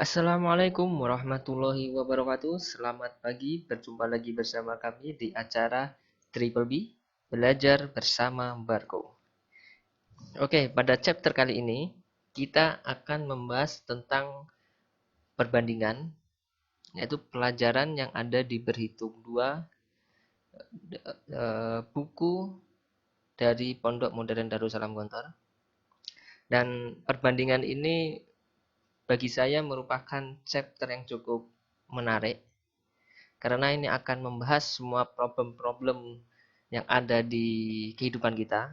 Assalamualaikum warahmatullahi wabarakatuh. Selamat pagi, berjumpa lagi bersama kami di acara Triple B, Belajar Bersama Barko. Oke, pada chapter kali ini kita akan membahas tentang perbandingan, yaitu pelajaran yang ada di Berhitung 2, buku dari Pondok Modern Darussalam Gontor. Dan perbandingan ini bagi saya merupakan chapter yang cukup menarik karena ini akan membahas semua problem-problem yang ada di kehidupan kita,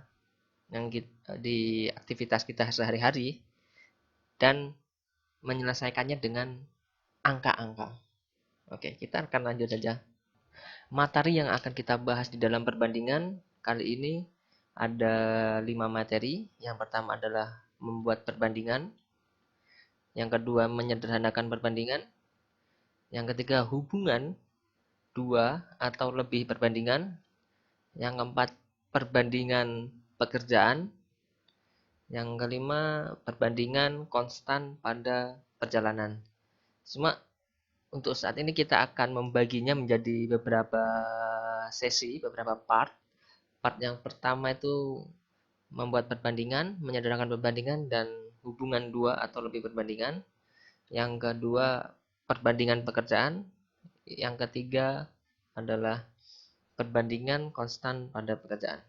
yang di aktivitas kita sehari-hari, dan menyelesaikannya dengan angka-angka. Oke, kita akan lanjut saja. Materi yang akan kita bahas di dalam perbandingan kali ini ada 5 materi. Yang pertama adalah membuat perbandingan, yang kedua menyederhanakan perbandingan, yang ketiga hubungan dua atau lebih perbandingan, yang keempat perbandingan pekerjaan, yang kelima perbandingan konstan pada perjalanan. Cuma untuk saat ini kita akan membaginya menjadi beberapa sesi, beberapa part. Part yang pertama itu membuat perbandingan, menyederhanakan perbandingan, dan hubungan dua atau lebih perbandingan. Yang kedua perbandingan pekerjaan. Yang ketiga adalah perbandingan konstan pada pekerjaan.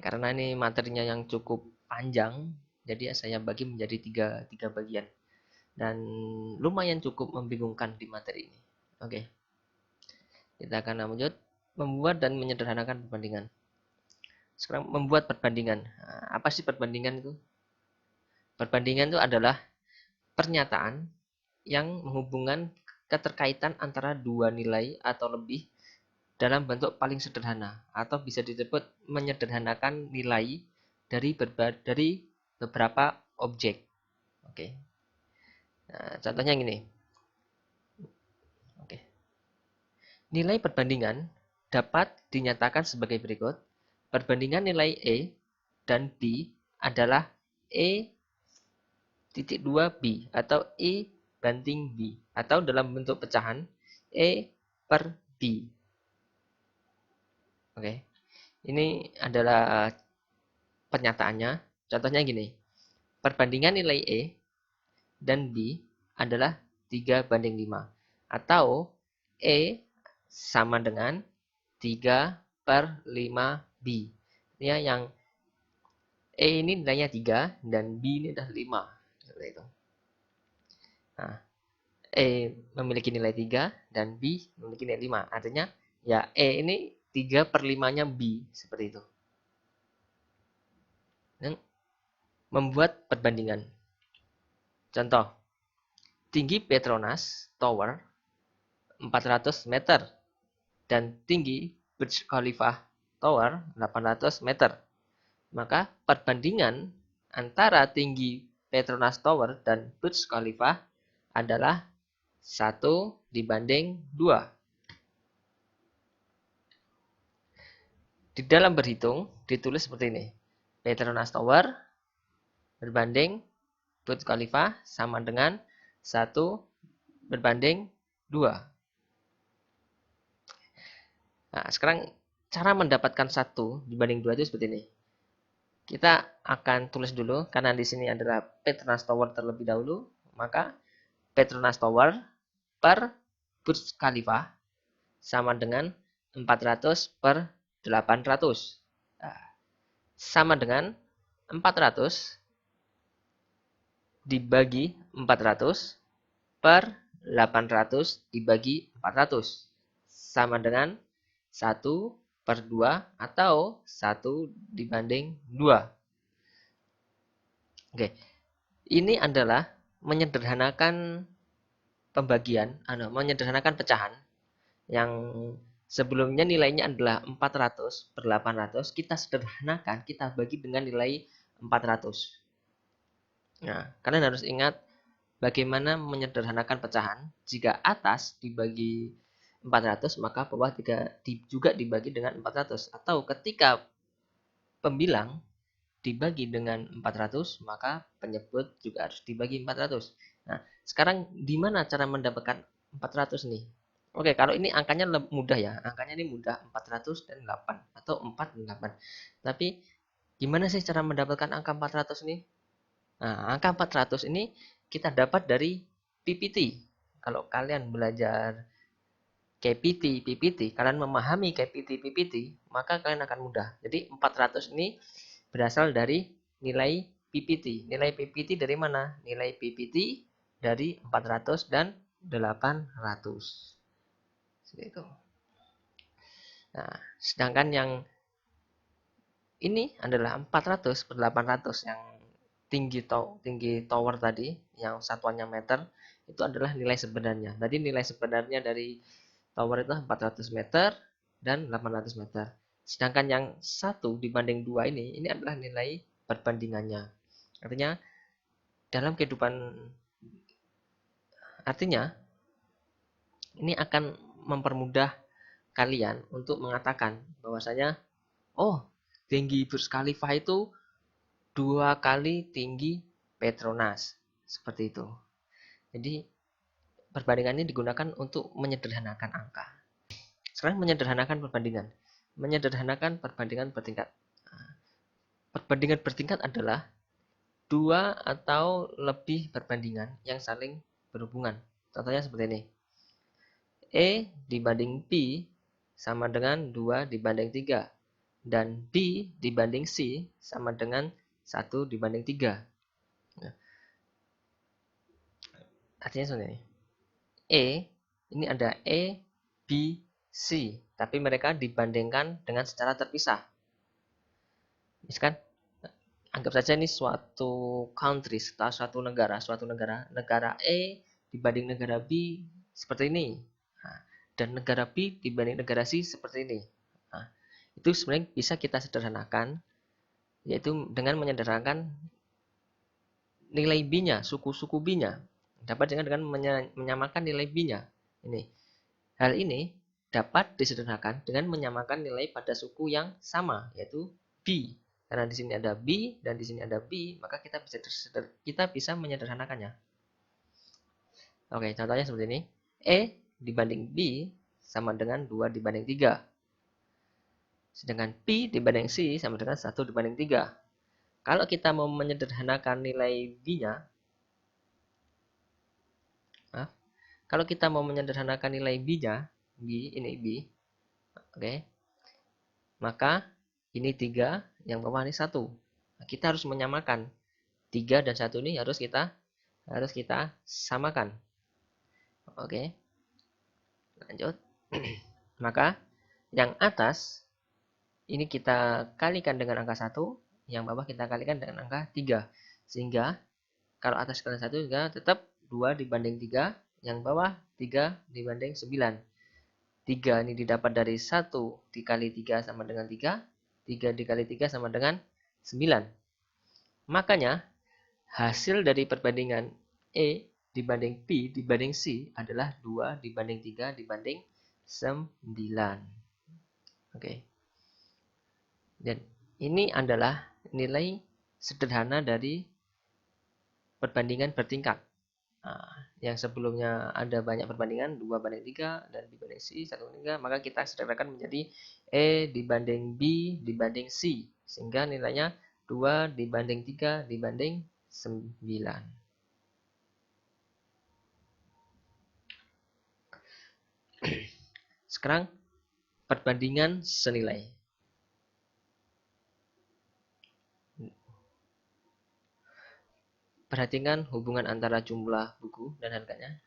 Karena ini materinya yang cukup panjang, jadi saya bagi menjadi tiga bagian. Dan lumayan cukup membingungkan di materi ini. Oke, kita akan lanjut membuat dan menyederhanakan perbandingan. Sekarang membuat perbandingan. Nah, apa sih perbandingan itu? Perbandingan itu adalah pernyataan yang menghubungkan keterkaitan antara dua nilai atau lebih dalam bentuk paling sederhana, atau bisa disebut menyederhanakan nilai dari beberapa objek. Oke. Nah, contohnya gini. Oke. Nilai perbandingan dapat dinyatakan sebagai berikut. Perbandingan nilai E dan B adalah E titik 2B atau E banding B, atau dalam bentuk pecahan E per B. Oke. Ini adalah pernyataannya. Contohnya gini. Perbandingan nilai E dan B adalah 3 banding 5. Atau E sama dengan 3 per 5B. Ya, yang E ini nilainya 3 dan B ini adalah 5. Seperti itu. Nah, E memiliki nilai 3 dan B memiliki nilai 5. Artinya ya E ini 3 per 5-nya B. Seperti itu. Dan membuat perbandingan. Contoh, tinggi Petronas Tower 400 meter dan tinggi Burj Khalifa Tower 800 meter. Maka perbandingan antara tinggi Petronas Tower dan Burj Khalifa adalah 1 dibanding 2. Di dalam berhitung ditulis seperti ini. Petronas Tower berbanding Burj Khalifa sama dengan 1 berbanding 2. Nah, sekarang cara mendapatkan 1 dibanding 2 itu seperti ini. Kita akan tulis dulu, karena di sini adalah Petronas Tower terlebih dahulu. Maka Petronas Tower per Burj Khalifa sama dengan 400 per 800. Nah, sama dengan 400 dibagi 400 per 800 dibagi 400. Sama dengan 1 per 2 atau 1 dibanding 2. Oke, ini adalah menyederhanakan pembagian, menyederhanakan pecahan yang sebelumnya nilainya adalah 400 per 800, kita sederhanakan, kita bagi dengan nilai 400. Nah, kalian harus ingat bagaimana menyederhanakan pecahan. Jika atas dibagi 400, maka bawah juga dibagi dengan 400. Atau ketika pembilang dibagi dengan 400, maka penyebut juga harus dibagi 400. Nah, sekarang di mana cara mendapatkan 400 nih? Oke, kalau ini angkanya mudah ya. Angkanya ini mudah, 400 dan 8 atau 4 dan 8. Tapi gimana sih cara mendapatkan angka 400 nih? Nah, angka 400 ini kita dapat dari PPT. Kalau kalian belajar KPT, PPT, kalian memahami KPT, PPT, maka kalian akan mudah. Jadi 400 ini berasal dari nilai PPT. Nilai PPT dari mana? Nilai PPT dari 400 dan 800. Seperti itu. Nah, sedangkan yang ini adalah 400 per 800 yang tinggi tower tadi, yang satuannya meter, itu adalah nilai sebenarnya. Jadi nilai sebenarnya dari tower itu 400 meter dan 800 meter. Sedangkan yang 1 dibanding 2 ini adalah nilai perbandingannya. Artinya ini akan mempermudah kalian untuk mengatakan bahwasanya, oh, tinggi Burj Khalifa itu 2 kali tinggi Petronas. Seperti itu. Jadi perbandingan ini digunakan untuk menyederhanakan angka. Sekarang menyederhanakan perbandingan. Menyederhanakan perbandingan bertingkat. Perbandingan bertingkat adalah 2 atau lebih perbandingan yang saling berhubungan. Contohnya seperti ini. E dibanding P sama dengan 2 dibanding 3. Dan B dibanding C sama dengan 1 dibanding 3. Nah, artinya seperti ini. E, ini ada E, B, C. Tapi mereka dibandingkan dengan secara terpisah. Misalkan, anggap saja ini suatu country, suatu negara. Negara E dibanding negara B seperti ini. Nah, dan negara B dibanding negara C seperti ini. Nah, itu sebenarnya bisa kita sederhanakan, yaitu dengan menyederhanakan nilai B-nya, suku-suku B-nya. Dapat dengan menyamakan nilai B-nya. Hal ini dapat disederhanakan dengan menyamakan nilai pada suku yang sama, yaitu B. Karena di sini ada B dan di sini ada B, maka kita bisa menyederhanakannya. Oke, contohnya seperti ini. E dibanding B sama dengan 2 dibanding 3. Sedangkan P dibanding C sama dengan 1 dibanding 3. Kalau kita mau menyederhanakan nilai B-nya, kalau kita mau menyederhanakan nilai B-nya, B, ini B, oke, maka ini 3, yang bawah ini 1. Nah, kita harus menyamakan. 3 dan 1 ini harus kita samakan. Oke, lanjut. Maka yang atas ini kita kalikan dengan angka 1, yang bawah kita kalikan dengan angka 3. Sehingga kalau atas kalikan 1 juga tetap 2 dibanding 3, yang bawah 3 dibanding 9. 3 ini didapat dari 1 dikali 3 sama dengan 3. 3 dikali 3 sama dengan 9. Makanya hasil dari perbandingan E dibanding P dibanding C adalah 2 dibanding 3 dibanding 9. Oke. Dan ini adalah nilai sederhana dari perbandingan bertingkat. Nah, yang sebelumnya ada banyak perbandingan 2 banding 3 dan B banding C 1 banding 3, maka kita sederhanakan menjadi E dibanding B dibanding C, sehingga nilainya 2 dibanding 3 dibanding 9. Sekarang perbandingan senilai. Perhatikan hubungan antara jumlah buku dan harganya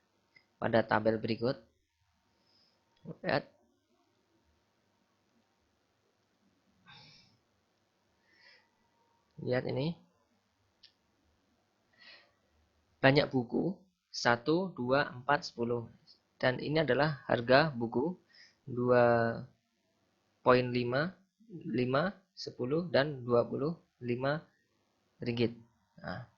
pada tabel berikut. Lihat. Lihat ini. Banyak buku, 1, 2, 4, 10. Dan ini adalah harga buku 2,5, 5, 10, dan 25 ringgit. Nah,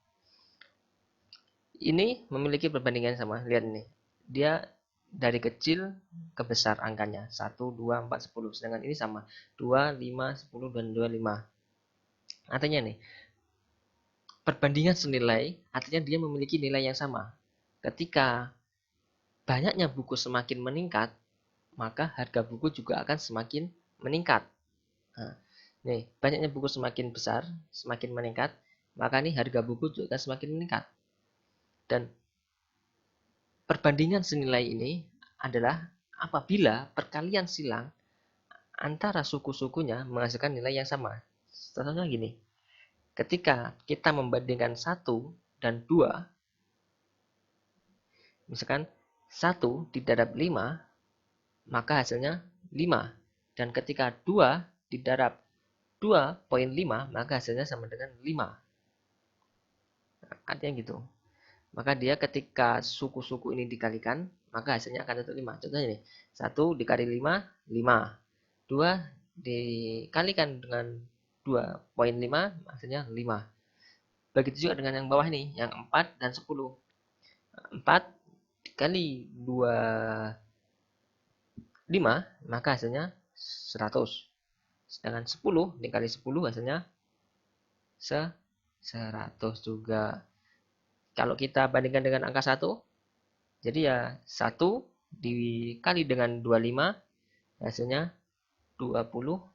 ini memiliki perbandingan sama. Lihat ini. Dia dari kecil ke besar angkanya. 1, 2, 4, 10. Sedangkan ini sama. 2, 5, 10, dan 25. Artinya nih, perbandingan senilai artinya dia memiliki nilai yang sama. ketika banyaknya buku semakin meningkat, maka harga buku juga akan semakin meningkat. Nah, nih, banyaknya buku semakin besar, semakin meningkat, maka nih harga buku juga semakin meningkat. Dan perbandingan senilai ini adalah apabila perkalian silang antara suku-sukunya menghasilkan nilai yang sama. Contohnya gini, ketika kita membandingkan 1 dan 2, misalkan 1 didarab 5, maka hasilnya 5. Dan ketika 2 didarab 2,5, maka hasilnya sama dengan 5. Artinya gitu. Maka dia ketika suku-suku ini dikalikan, maka hasilnya akan tetap 5. Contohnya nih, 1 dikali 5, 5. 2 dikalikan dengan 2,5, hasilnya 5. Begitu juga dengan yang bawah nih, yang 4 dan 10. 4 dikali 25, maka hasilnya 100. Sedangkan 10 dikali 10 hasilnya 100 juga. Kalau kita bandingkan dengan angka 1, jadi ya 1 dikali dengan 25 hasilnya 25.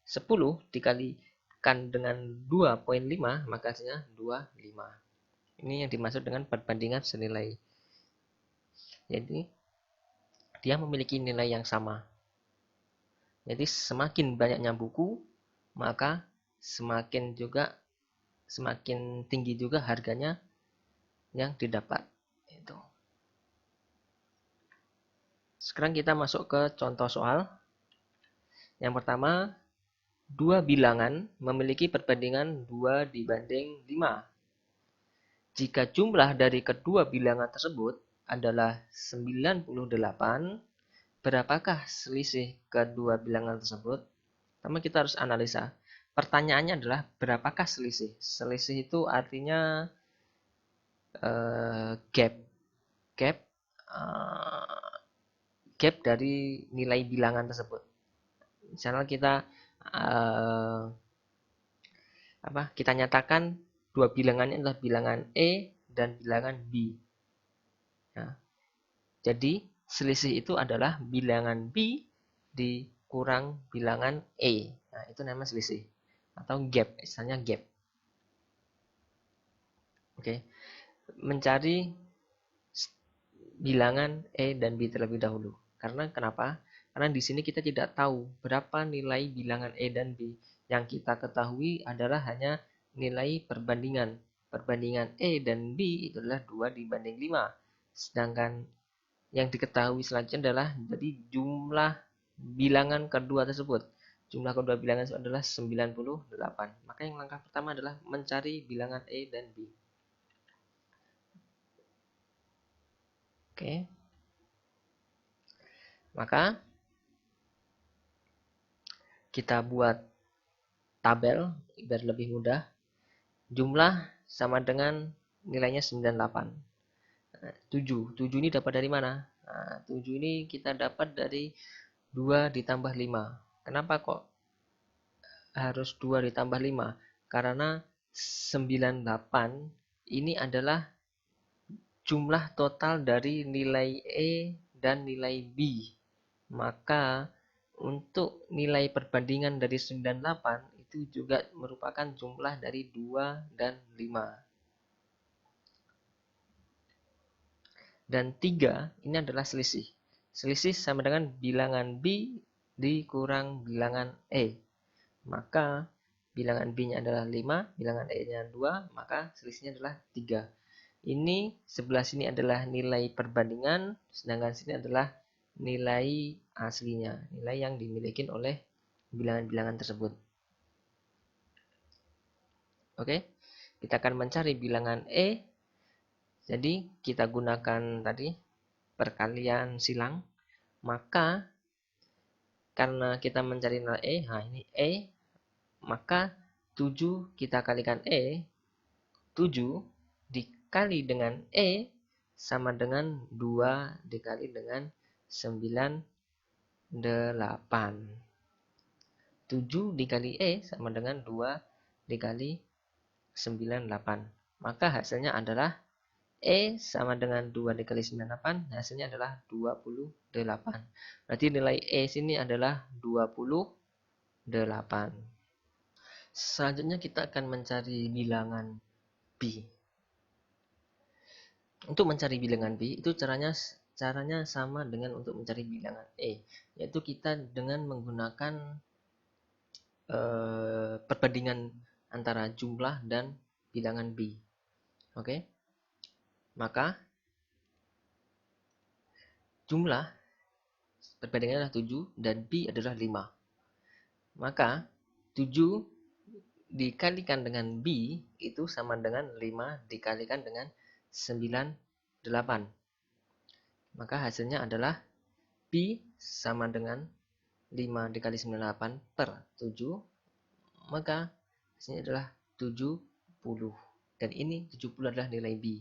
10 dikalikan dengan 2,5 maka hasilnya 25. Ini yang dimaksud dengan perbandingan senilai. Jadi dia memiliki nilai yang sama. Jadi semakin banyaknya buku, maka semakin tinggi juga harganya yang didapat. Itu. Sekarang kita masuk ke contoh soal. Yang pertama, dua bilangan memiliki perbandingan 2 dibanding 5. Jika jumlah dari kedua bilangan tersebut adalah 98, berapakah selisih kedua bilangan tersebut? Pertama kita harus analisa. Pertanyaannya adalah berapakah selisih? Selisih itu artinya gap. Gap dari nilai bilangan tersebut. Misalnya kita nyatakan dua bilangan ini adalah bilangan E dan bilangan B. Nah, jadi selisih itu adalah bilangan B dikurang bilangan E. Nah, itu namanya selisih atau gap, istilahnya gap. Oke. Mencari bilangan E dan B terlebih dahulu. Karena kenapa? Karena di sini kita tidak tahu berapa nilai bilangan E dan B. Yang kita ketahui adalah hanya nilai perbandingan. Perbandingan E dan B itu adalah 2 dibanding 5. Sedangkan yang diketahui selanjutnya adalah jadi jumlah bilangan kedua tersebut. Jumlah kedua bilangan itu adalah 98. Maka yang langkah pertama adalah mencari bilangan E dan B. Oke. Maka kita buat tabel biar lebih mudah. Jumlah sama dengan nilainya 98. 7 ini dapat dari mana? Nah, 7 ini kita dapat dari 2 ditambah 5. Kenapa kok harus 2 ditambah 5? Karena 98 ini adalah jumlah total dari nilai E dan nilai B. Maka untuk nilai perbandingan dari 98 itu juga merupakan jumlah dari 2 dan 5. Dan 3 ini adalah selisih. Selisih sama dengan bilangan B dikurang bilangan E. Maka bilangan B-nya adalah 5, bilangan E-nya 2, maka selisihnya adalah 3. Ini sebelah sini adalah nilai perbandingan, sedangkan sini adalah nilai aslinya, nilai yang dimiliki oleh bilangan-bilangan tersebut. Oke, kita akan mencari bilangan E. Jadi kita gunakan tadi perkalian silang. Maka karena kita mencari nilai E, nah ini E, maka 7 kita kalikan E, 7 dikali dengan E sama dengan 2 dikali dengan 98. 7 dikali E sama dengan 2 dikali 98. Maka hasilnya adalah E sama dengan 2 dikali 98, hasilnya adalah 28. Berarti nilai E sini adalah 28. Selanjutnya kita akan mencari bilangan B. Untuk mencari bilangan B itu caranya sama dengan untuk mencari bilangan E, yaitu kita dengan menggunakan perbandingan antara jumlah dan bilangan B. Oke. Maka jumlah perbandingannya adalah 7 dan B adalah 5. Maka 7 dikalikan dengan B itu sama dengan 5 dikalikan dengan 98. Maka hasilnya adalah B sama dengan 5 dikali 98 per 7. Maka hasilnya adalah 70. Dan ini 70 adalah nilai B.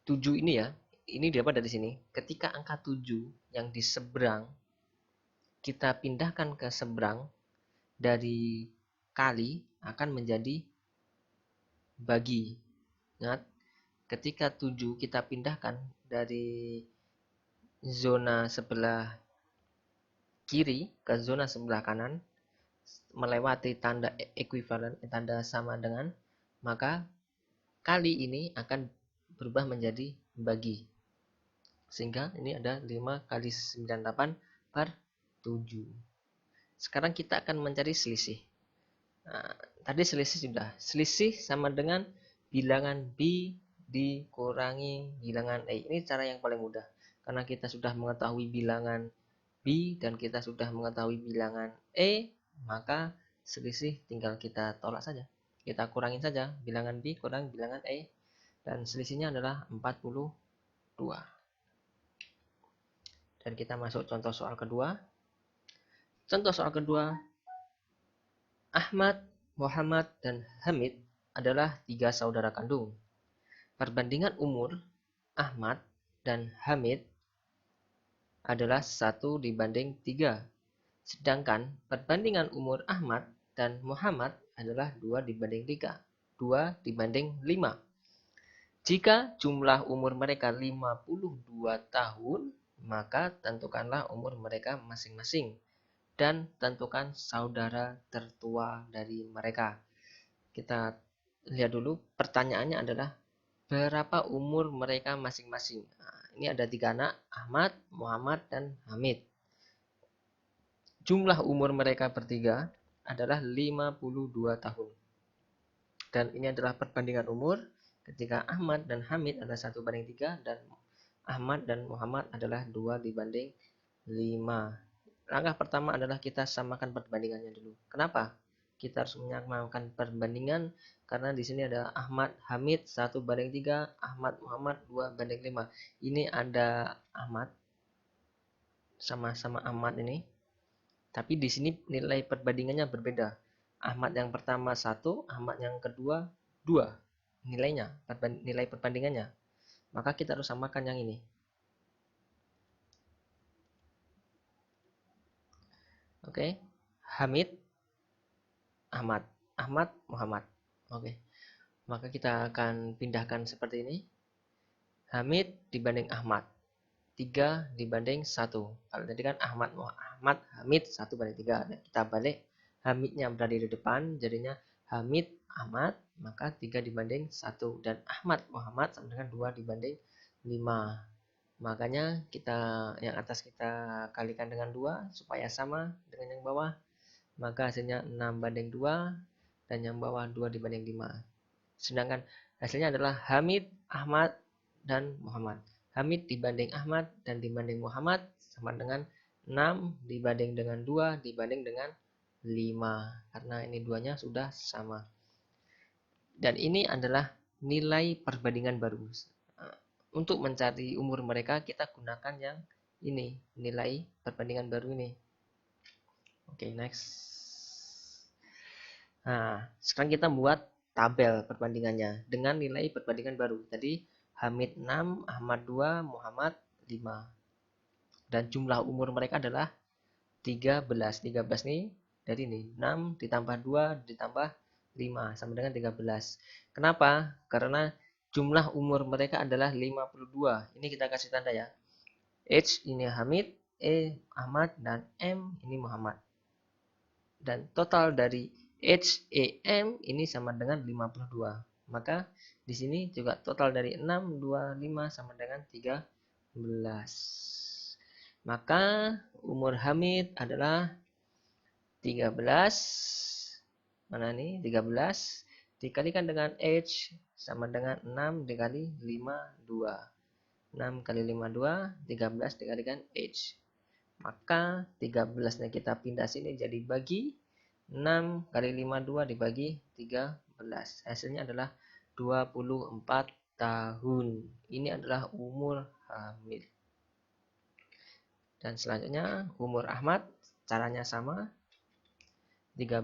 7 ini ya, ini dapat dari sini. Ketika angka 7 yang di seberang kita pindahkan ke seberang dari kali akan menjadi bagi. Ingat, ketika 7 kita pindahkan dari zona sebelah kiri ke zona sebelah kanan melewati tanda ekuivalen, tanda sama dengan, maka kali ini akan berubah menjadi bagi. Sehingga ini ada 5 kali 98 per 7. Sekarang kita akan mencari selisih. Nah, tadi selisih sudah. Selisih sama dengan bilangan B dikurangi bilangan E. Ini cara yang paling mudah. Karena kita sudah mengetahui bilangan B dan kita sudah mengetahui bilangan E, maka selisih tinggal kita tolak saja. Kita kurangin saja bilangan B kurang bilangan E. Dan selisihnya adalah 42. Dan kita masuk contoh soal kedua. Contoh soal kedua, Ahmad, Muhammad, dan Hamid adalah 3 saudara kandung. Perbandingan umur Ahmad dan Hamid adalah 1 dibanding 3. Sedangkan perbandingan umur Ahmad dan Muhammad adalah 2 dibanding 3. 2 dibanding 5. Jika jumlah umur mereka 52 tahun, maka tentukanlah umur mereka masing-masing. Dan tentukan saudara tertua dari mereka. Kita lihat dulu, pertanyaannya adalah berapa umur mereka masing-masing. Nah, ini ada 3 anak, Ahmad, Muhammad, dan Hamid. Jumlah umur mereka bertiga adalah 52 tahun. Dan ini adalah perbandingan umur ketika Ahmad dan Hamid adalah 1 banding 3 dan Ahmad dan Muhammad adalah 2 dibanding 5. Langkah pertama adalah kita samakan perbandingannya dulu. Kenapa? Kita harus menyamakan perbandingan karena di sini ada Ahmad Hamid 1 banding 3, Ahmad Muhammad 2 banding 5. Ini ada Ahmad sama-sama Ahmad ini. Tapi di sini nilai perbandingannya berbeda. Ahmad yang pertama 1, Ahmad yang kedua 2. Nilai perbandingannya. Maka kita harus samakan yang ini. Oke, Hamid, Ahmad, Ahmad, Muhammad. Oke, maka kita akan pindahkan seperti ini. Hamid dibanding Ahmad, 3 dibanding 1. Kalau tadi kan Ahmad, Hamid 1 banding 3. Dan kita balik, Hamidnya berada di depan, jadinya Hamid, Ahmad, maka 3 dibanding 1. Dan Ahmad, Muhammad sama dengan 2 dibanding 5. Makanya yang atas kita kalikan dengan 2 supaya sama dengan yang bawah. Maka hasilnya 6 banding 2 dan yang bawah 2 dibanding 5. Sedangkan hasilnya adalah Hamid, Ahmad, dan Muhammad. Hamid dibanding Ahmad dan dibanding Muhammad sama dengan 6 dibanding dengan 2 dibanding dengan 5. Karena ini duanya sudah sama. Dan ini adalah nilai perbandingan baru. Untuk mencari umur mereka kita gunakan yang ini, nilai perbandingan baru ini. Oke, next. Nah, sekarang kita buat tabel perbandingannya dengan nilai perbandingan baru. Tadi Hamid 6, Ahmad 2, Muhammad 5. Dan jumlah umur mereka adalah 13. 13 nih dari ini 6 ditambah 2 ditambah 5 sama dengan 13. Kenapa? Karena jumlah umur mereka adalah 52. Ini kita kasih tanda ya. H ini Hamid, E Ahmad, dan M ini Muhammad. Dan total dari H, E, M ini sama dengan 52. Maka di sini juga total dari 6, 2, 5 sama dengan 13. Maka umur Hamid adalah 13. Mana nih? 13 dikalikan dengan H sama dengan 6 dikali 52. 6 kali 52, 13 dikalikan H. Maka 13-nya kita pindah sini jadi bagi 6 kali 52 dibagi 13. Hasilnya adalah 24 tahun. Ini adalah umur Hamid. Dan selanjutnya umur Ahmad, caranya sama. 13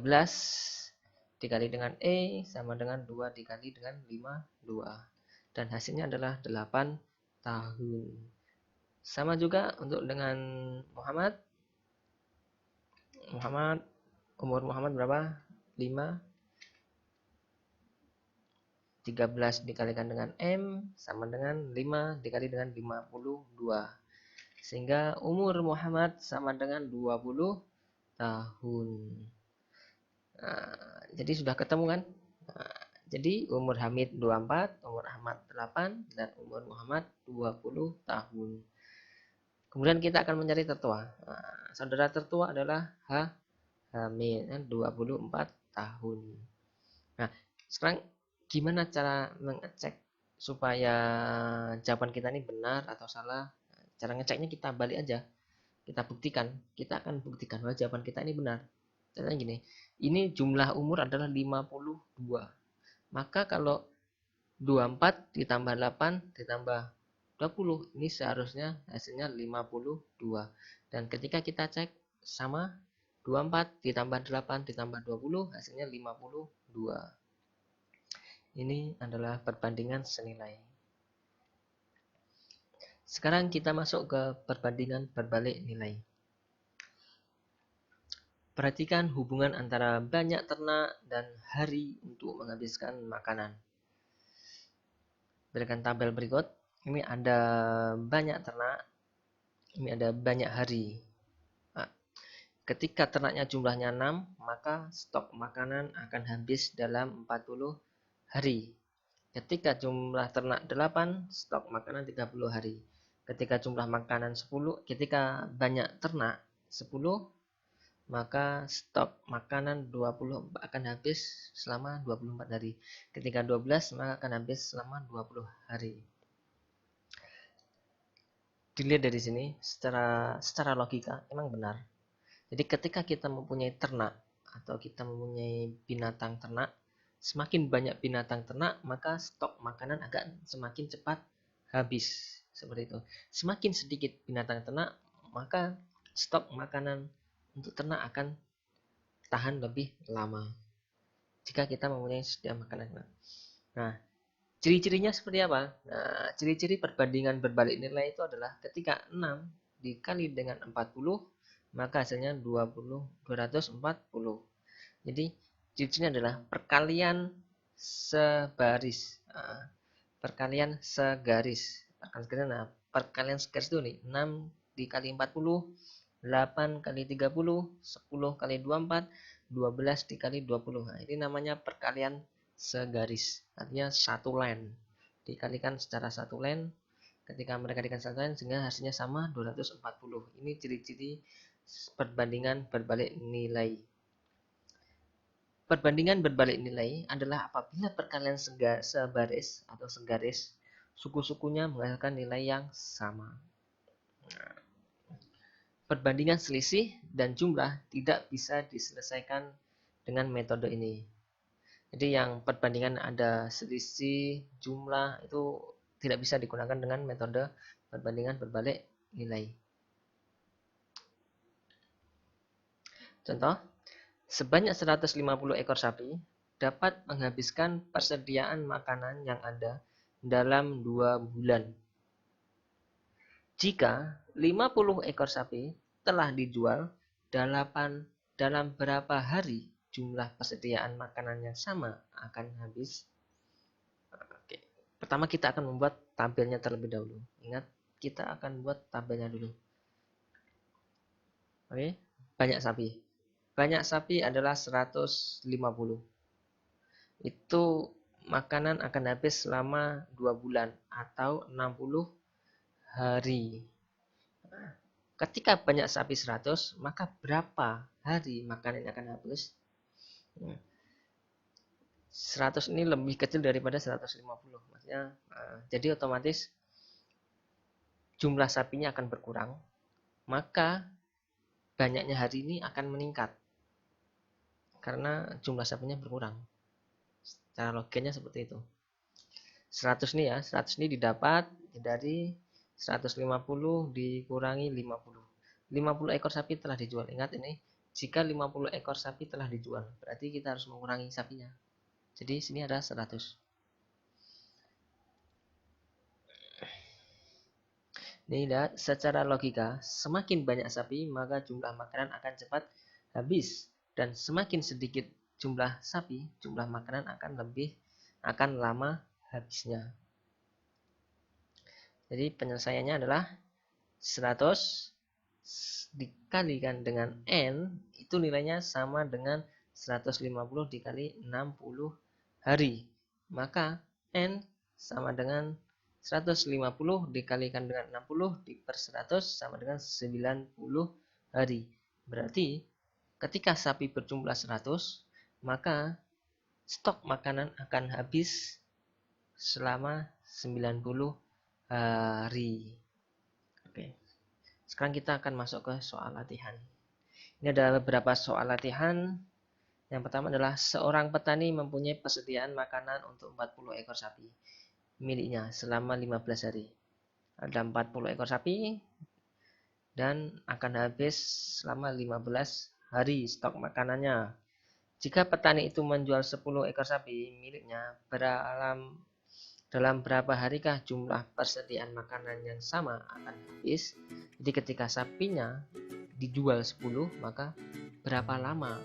dikali dengan E sama dengan 2 dikali dengan 52. Dan hasilnya adalah 8 tahun. Sama juga untuk dengan Muhammad. Umur Muhammad berapa? 5. 13 dikalikan dengan M sama dengan 5 dikali dengan 52. Sehingga umur Muhammad sama dengan 20 tahun. Nah, jadi sudah ketemu kan? Nah, jadi umur Hamid 24, umur Ahmad 8, dan umur Muhammad 20 tahun. Kemudian kita akan mencari tertua. Nah, saudara tertua adalah Hamid, 24 tahun. Nah, sekarang gimana cara mengecek supaya jawaban kita ini benar atau salah? Cara ngeceknya kita balik aja. Kita buktikan. Kita akan buktikan bahwa jawaban kita ini benar. Caranya gini. Ini jumlah umur adalah 52. Maka kalau 24 ditambah 8 ditambah 20, ini seharusnya hasilnya 52. Dan ketika kita cek sama 24 ditambah 8 ditambah 20, hasilnya 52. Ini adalah perbandingan senilai. Sekarang kita masuk ke perbandingan berbalik nilai. Perhatikan hubungan antara banyak ternak dan hari untuk menghabiskan makanan. Berikan tabel berikut. Ini ada banyak ternak, ini ada banyak hari. Nah, ketika ternaknya jumlahnya 6, maka stok makanan akan habis dalam 40 hari. Ketika jumlah ternak 8, stok makanan 30 hari. Ketika jumlah makanan 10, ketika banyak ternak 10, maka stok makanan 20 akan habis selama 24 hari. Ketika 12, maka akan habis selama 20 hari. Dilihat dari sini, secara logika memang benar. Jadi ketika kita mempunyai ternak atau kita mempunyai binatang ternak, semakin banyak binatang ternak, maka stok makanan akan semakin cepat habis. Seperti itu. Semakin sedikit binatang ternak, maka stok makanan untuk ternak akan tahan lebih lama. Jika kita mempunyai sediaan makanan. Nah, ciri-cirinya seperti apa? Nah, ciri-ciri perbandingan berbalik nilai itu adalah ketika 6 dikali dengan 40, maka hasilnya 240. Jadi ciri-cirinya adalah perkalian sebaris. Perkalian segaris. Perkalian segaris itu nih, 6 dikali 40, 8 kali 30, 10 kali 24, 12 dikali 20. Nah, ini namanya perkalian segaris. Artinya satu line. Dikalikan secara satu line. Ketika mereka dikalikan satu line, sehingga hasilnya sama 240. Ini ciri-ciri perbandingan berbalik nilai. Perbandingan berbalik nilai adalah apabila perkalian sebaris atau segaris, suku-sukunya menghasilkan nilai yang sama. Perbandingan selisih dan jumlah tidak bisa diselesaikan dengan metode ini. Jadi yang perbandingan ada selisih jumlah itu tidak bisa digunakan dengan metode perbandingan berbalik nilai. Contoh, sebanyak 150 ekor sapi dapat menghabiskan persediaan makanan yang ada dalam 2 bulan. Jika 50 ekor sapi telah dijual dalam berapa hari jumlah persediaan makanan yang sama akan habis? Oke. Pertama kita akan membuat tabelnya terlebih dahulu. Ingat, kita akan buat tabelnya dulu. Oke, banyak sapi. Banyak sapi adalah 150. Itu makanan akan habis selama 2 bulan atau 60 hari. Ketika banyak sapi 100, maka berapa hari makanan yang akan habis? 100 ini lebih kecil daripada 150. Maksudnya, jadi otomatis jumlah sapinya akan berkurang, maka banyaknya hari ini akan meningkat karena jumlah sapinya berkurang. Cara logikanya seperti itu. 100 nih ya, 100 ini didapat dari 150 dikurangi 50. 50 ekor sapi telah dijual. Ingat ini, jika 50 ekor sapi telah dijual, berarti kita harus mengurangi sapinya. Jadi sini ada 100. Ini lihat, secara logika, semakin banyak sapi, maka jumlah makanan akan cepat habis. Dan semakin sedikit jumlah sapi, jumlah makanan akan lama habisnya. Jadi penyelesaiannya adalah 100 dikalikan dengan N, itu nilainya sama dengan 150 dikali 60 hari. Maka N sama dengan 150 dikalikan dengan 60 per 100 sama dengan 90 hari. Berarti ketika sapi berjumlah 100, maka stok makanan akan habis selama 90 hari. Oke. Sekarang kita akan masuk ke soal latihan. Ini adalah beberapa soal latihan. Yang pertama adalah seorang petani mempunyai persediaan makanan untuk 40 ekor sapi miliknya selama 15 hari. Ada 40 ekor sapi dan akan habis selama 15 hari stok makanannya. Jika petani itu menjual 10 ekor sapi miliknya, dalam berapa harikah jumlah persediaan makanan yang sama akan habis? Jadi ketika sapinya dijual 10, maka berapa lama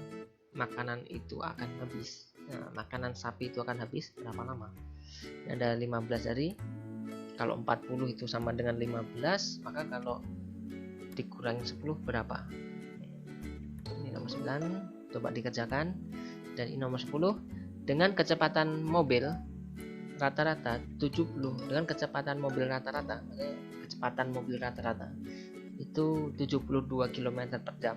makanan itu akan habis? Nah, makanan sapi itu akan habis berapa lama? Ini ada 15 hari. Kalau 40 itu sama dengan 15, maka kalau dikurangi 10 berapa? Ini nomor 9, coba dikerjakan. Dan ini nomor 10, dengan kecepatan mobil rata-rata 70, dengan kecepatan mobil rata-rata itu 72 km per jam.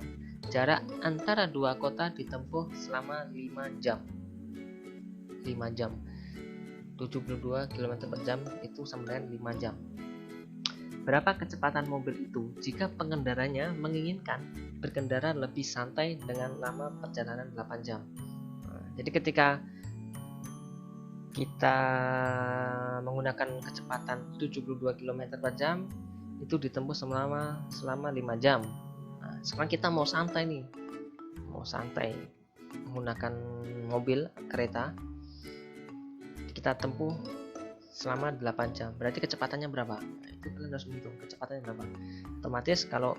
Jarak antara dua kota ditempuh selama 5 jam. 5 jam. 72 km per jam itu sama dengan 5 jam. Berapa kecepatan mobil itu jika pengendaranya menginginkan berkendara lebih santai dengan lama perjalanan 8 jam? Jadi ketika kita menggunakan kecepatan 72 km per jam, itu ditempuh selama 5 jam. Nah, sekarang kita mau santai nih, menggunakan mobil, kereta, kita tempuh selama 8 jam. Berarti kecepatannya berapa? Nah, itu kalian harus menghitung kecepatannya berapa. Otomatis kalau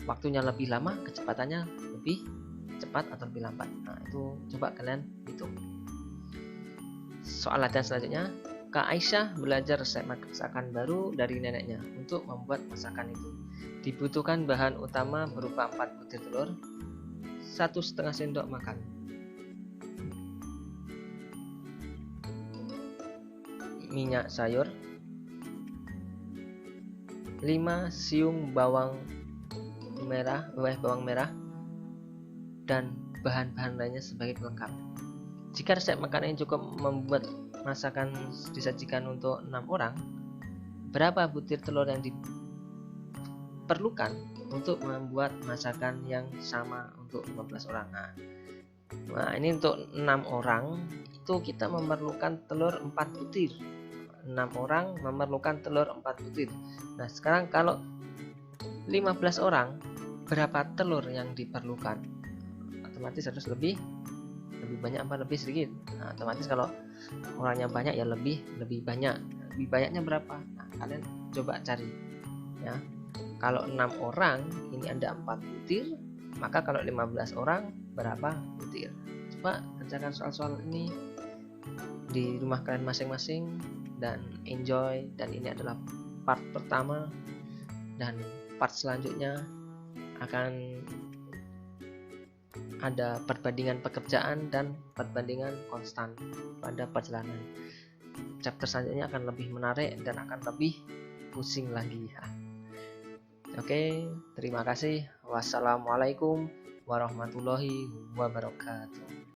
waktunya lebih lama, kecepatannya lebih cepat atau lebih lambat. Nah, itu coba kalian hitung. Soal latihan selanjutnya, Kak Aisyah belajar resep masakan baru dari neneknya. Untuk membuat masakan itu dibutuhkan bahan utama berupa 4 butir telur, 1,5 sendok makan, minyak sayur, 5 siung bawang merah, dan bahan-bahan lainnya sebagai pelengkap. Jika resep makanan ini cukup membuat masakan disajikan untuk 6 orang, berapa butir telur yang diperlukan untuk membuat masakan yang sama untuk 15 orang? Nah, ini untuk 6 orang itu kita memerlukan telur 4 butir. 6 orang memerlukan telur 4 butir. Nah, sekarang kalau 15 orang, berapa telur yang diperlukan? Otomatis harus lebih banyak apa lebih sedikit? Nah, otomatis kalau orangnya banyak ya lebih banyak. Lebih banyaknya berapa? Nah, kalian coba cari ya. Kalau 6 orang ini ada 4 butir, maka kalau 15 orang berapa butir? Coba kerjakan soal-soal ini di rumah kalian masing-masing dan enjoy. Dan ini adalah part pertama, dan part selanjutnya akan ada perbandingan pekerjaan dan perbandingan konstan pada perjalanan. Chapter selanjutnya akan lebih menarik dan akan lebih pusing lagi ya. Oke, terima kasih. Wassalamualaikum warahmatullahi wabarakatuh.